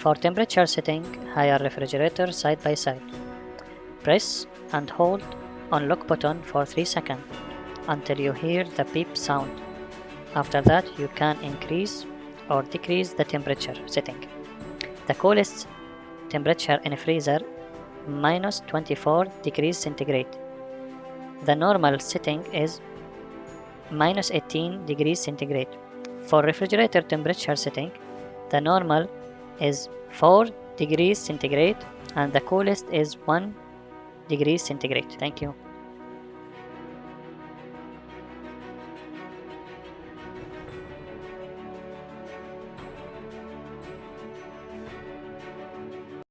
For temperature setting Haier refrigerator side by side, press and hold on lock button for 3 seconds until you hear the beep sound. After that, you can increase or decrease the temperature setting. The coolest temperature in freezer minus 24 degrees centigrade. The normal setting is minus 18 degrees centigrade. For refrigerator temperature setting, the normal is 4 degrees centigrade and the coolest is 1 degree centigrade. Thank you.